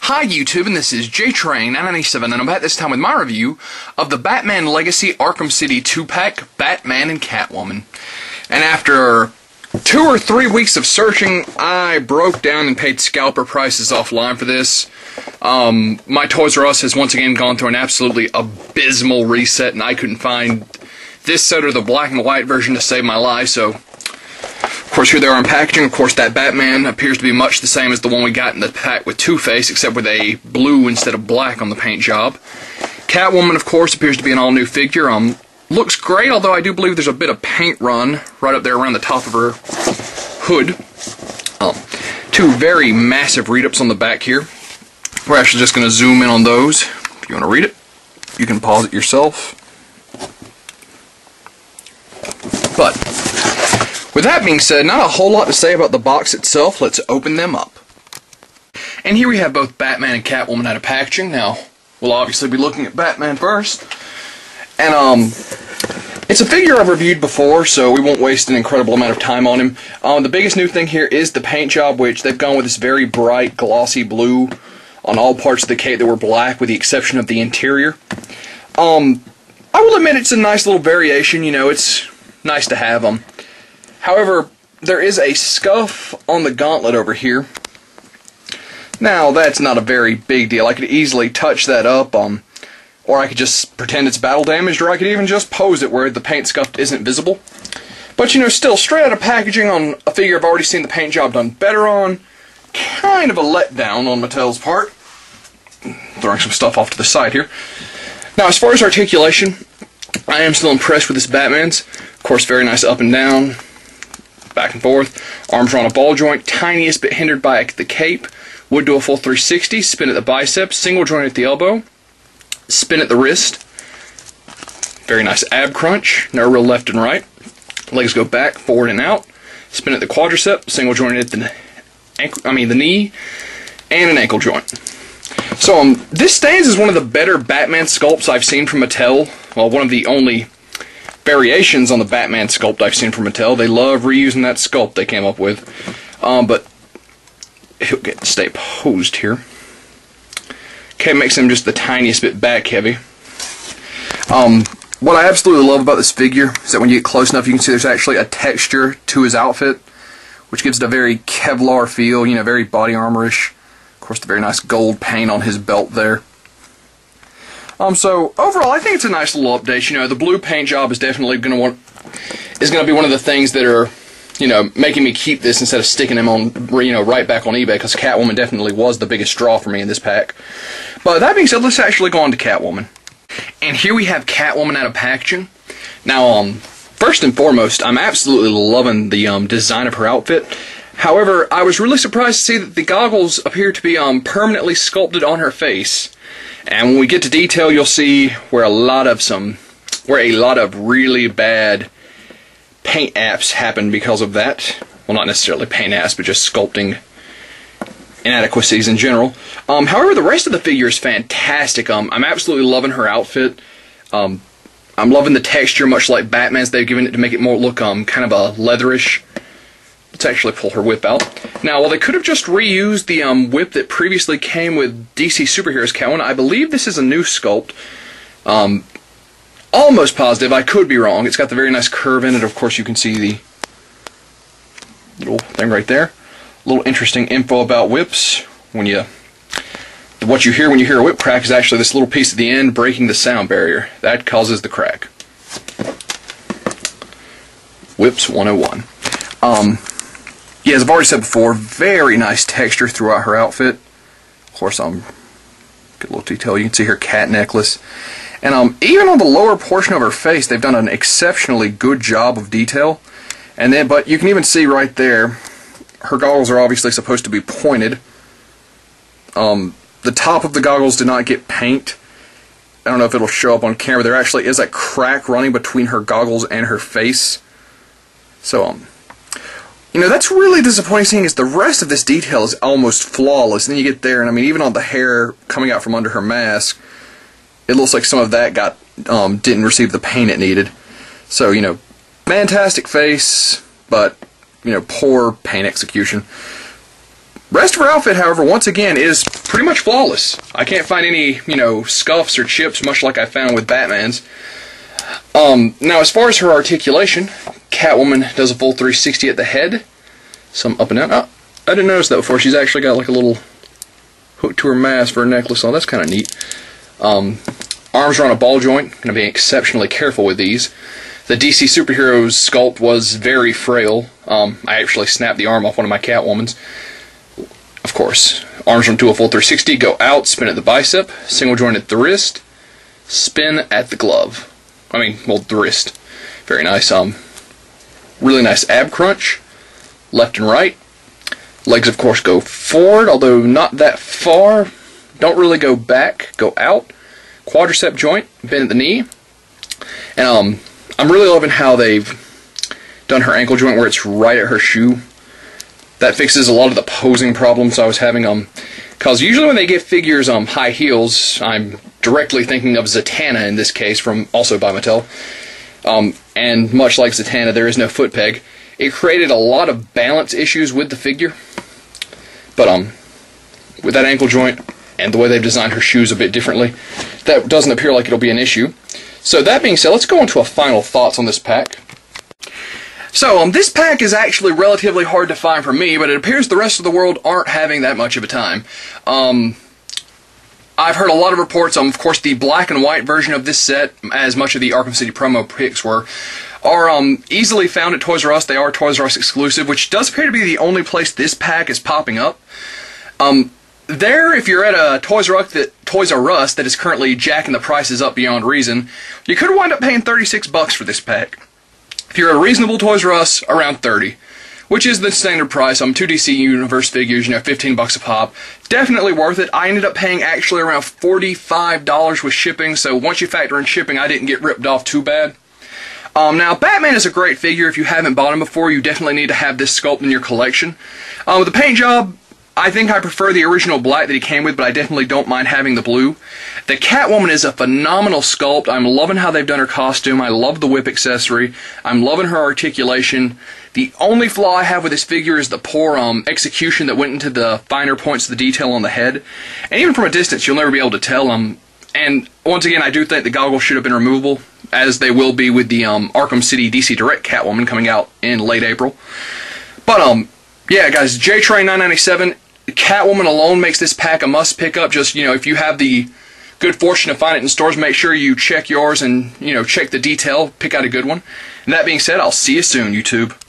Hi YouTube, and this is JTrain997, and I'm back this time with my review of the Batman Legacy Arkham City 2-pack, Batman and Catwoman. And after 2 or 3 weeks of searching, I broke down and paid scalper prices offline for this. My Toys R Us has once again gone through an absolutely abysmal reset, and I couldn't find this set or the black and white version to save my life, so of course, here they are in packaging. Of course, that Batman appears to be much the same as the one we got in the pack with Two-Face, except with a blue instead of black on the paint job. Catwoman, of course, appears to be an all-new figure. Looks great, although I do believe there's a bit of paint run right up there around the top of her hood. 2 very massive read-ups on the back here. We're actually just going to zoom in on those. If you want to read it, you can pause it yourself. But with that being said, not a whole lot to say about the box itself. Let's open them up. And here we have both Batman and Catwoman out of packaging. Now, we'll obviously be looking at Batman first. And, it's a figure I've reviewed before, so we won't waste an incredible amount of time on him. The biggest new thing here is the paint job, which they've gone with this very bright, glossy blue on all parts of the cape that were black, with the exception of the interior. I will admit it's a nice little variation, you know, it's nice to have them. However, there is a scuff on the gauntlet over here. Now, that's not a very big deal. I could easily touch that up, or I could just pretend it's battle damaged, or I could even just pose it where the paint scuff isn't visible. But, you know, still, straight out of packaging on a figure I've already seen the paint job done better on, kind of a letdown on Mattel's part. Throwing some stuff off to the side here. Now, as far as articulation, I am still impressed with this Batman's. Of course, very nice up and down, back and forth. Arms are on a ball joint, tiniest bit hindered by the cape. Would do a full 360, spin at the biceps, single joint at the elbow, spin at the wrist. Very nice ab crunch, no real left and right. Legs go back, forward and out. Spin at the quadricep, single joint at the the knee, and an ankle joint. So this stands as one of the better Batman sculpts I've seen from Mattel. Well, one of the only variations on the Batman sculpt I've seen from Mattel. They love reusing that sculpt they came up with. But he'll stay posed here. Okay, makes him just the tiniest bit back heavy. What I absolutely love about this figure is that when you get close enough, you can see there's actually a texture to his outfit, which gives it a very Kevlar feel, you know, very body armor-ish. Of course, the very nice gold paint on his belt there. So overall, I think it's a nice little update. You know, the blue paint job is definitely going to be one of the things that are, you know, making me keep this instead of sticking him on, you know, right back on eBay, because Catwoman definitely was the biggest draw for me in this pack. But that being said, let's actually go on to Catwoman. And here we have Catwoman out of packaging. Now, first and foremost, I'm absolutely loving the design of her outfit. However, I was really surprised to see that the goggles appear to be permanently sculpted on her face. And when we get to detail, you'll see where a lot of really bad paint apps happen because of that. Well, not necessarily paint apps, but just sculpting inadequacies in general. However, the rest of the figure is fantastic. I'm absolutely loving her outfit. I'm loving the texture, much like Batman's. They've given it to make it more look kind of a leatherish. Let's actually pull her whip out. Now, while they could have just reused the whip that previously came with DC Superheroes Catwoman, I believe this is a new sculpt. Almost positive, I could be wrong. It's got the very nice curve in it. Of course, you can see the little thing right there. A little interesting info about whips. What you hear when you hear a whip crack is actually this little piece at the end breaking the sound barrier. That causes the crack. Whips 101. Yeah, as I've already said before, very nice texture throughout her outfit. Of course, get a little detail. You can see her cat necklace. And even on the lower portion of her face, they've done an exceptionally good job of detail. But you can even see right there, her goggles are obviously supposed to be pointed. The top of the goggles did not get paint. I don't know if it'll show up on camera. There actually is a crack running between her goggles and her face. So, you know, that's really disappointing, seeing as the rest of this detail is almost flawless. And then you get there, and I mean, even on the hair coming out from under her mask, it looks like some of that didn't receive the paint it needed. So, you know, fantastic face, but, you know, poor paint execution. Rest of her outfit, however, once again, is pretty much flawless. I can't find any, scuffs or chips, much like I found with Batman's. Now, as far as her articulation, Catwoman does a full 360 at the head. Some up and down. Oh, I didn't notice that before. She's actually got like a little hook to her mask for a necklace. Oh, that's kind of neat. Arms are on a ball joint. Going to be exceptionally careful with these. The DC superhero's sculpt was very frail. I actually snapped the arm off one of my Catwoman's. Of course, arms run to a full 360, go out, spin at the bicep, single joint at the wrist, spin at the glove. The wrist. Very nice. Really nice ab crunch, left and right. Legs, of course, go forward, although not that far. Don't really go back, go out. Quadricep joint, bend at the knee. And I'm really loving how they've done her ankle joint where it's right at her shoe. That fixes a lot of the posing problems I was having. Because usually when they give figures high heels, I'm directly thinking of Zatanna in this case, also by Mattel. And much like Zatanna, there is no foot peg. It created a lot of balance issues with the figure. But with that ankle joint and the way they've designed her shoes a bit differently, that doesn't appear like it'll be an issue. So that being said, let's go into a final thoughts on this pack. So this pack is actually relatively hard to find for me, but it appears the rest of the world aren't having that much of a time. I've heard a lot of reports on, of course, the black and white version of this set, as much of the Arkham City promo picks were, are easily found at Toys R Us. They are Toys R Us exclusive, which does appear to be the only place this pack is popping up. If you're at a Toys R Us that is currently jacking the prices up beyond reason, you could wind up paying $36 for this pack. If you're at a reasonable Toys R Us, around $30, which is the standard price. 2 DC Universe figures, $15 a pop. Definitely worth it. I ended up paying actually around $45 with shipping, so once you factor in shipping, I didn't get ripped off too bad. Now, Batman is a great figure. If you haven't bought him before, you definitely need to have this sculpt in your collection. With the paint job, I think I prefer the original black that he came with, but I definitely don't mind having the blue. The Catwoman is a phenomenal sculpt. I'm loving how they've done her costume. I love the whip accessory. I'm loving her articulation. The only flaw I have with this figure is the poor execution that went into the finer points of the detail on the head. And even from a distance, you'll never be able to tell. And once again, I do think the goggles should have been removable, as they will be with the Arkham City DC Direct Catwoman coming out in late April. But, yeah, guys, J-Train 997... Catwoman alone makes this pack a must pick up. Just, if you have the good fortune to find it in stores, make sure you check yours and, check the detail, pick out a good one. And that being said, I'll see you soon, YouTube.